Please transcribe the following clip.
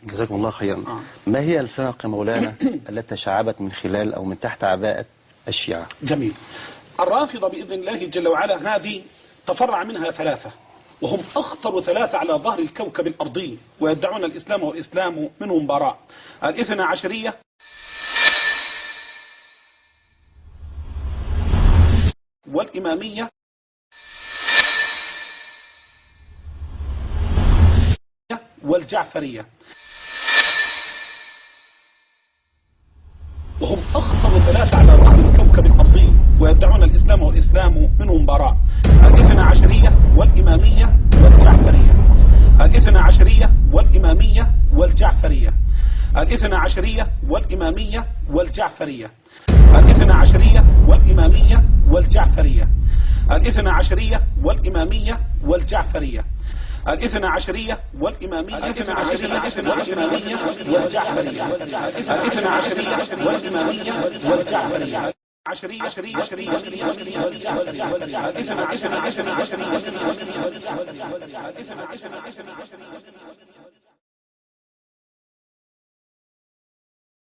جزاكم الله خيرا. ما هي الفرق يا مولانا التي تشعبت من خلال أو من تحت عباءة الشيعة؟ جميل. الرافضة بإذن الله جل وعلا هذه تفرع منها ثلاثة، وهم أخطر ثلاثة على ظهر الكوكب الأرضي، ويدعون الإسلام والإسلام منهم براء. الاثنى عشرية والإمامية والجعفرية، وهم أخطر ثلاثة على ظهر الكوكب الأرضي، ويدعون الإسلام والإسلام منهم براء. الاثنى عشرية والإمامية والجعفرية، الاثنى عشرية والإمامية والجعفرية، الاثنى عشرية والإمامية والجعفرية، الاثنى عشرية والإمامية والجعفرية، الاثنى عشرية والإمامية والجعفرية، الاثنى عشرية والإمامية، الاثنى عشرية والإمامية والجعفرية، الاثنى عشرية والإمامية والجعفرية، عشرية عشرية عشرية عشرية والجعفرية، الاثنى عشرية عشرية عشرية والجعفرية، الاثنى عشرية عشرية عشرية.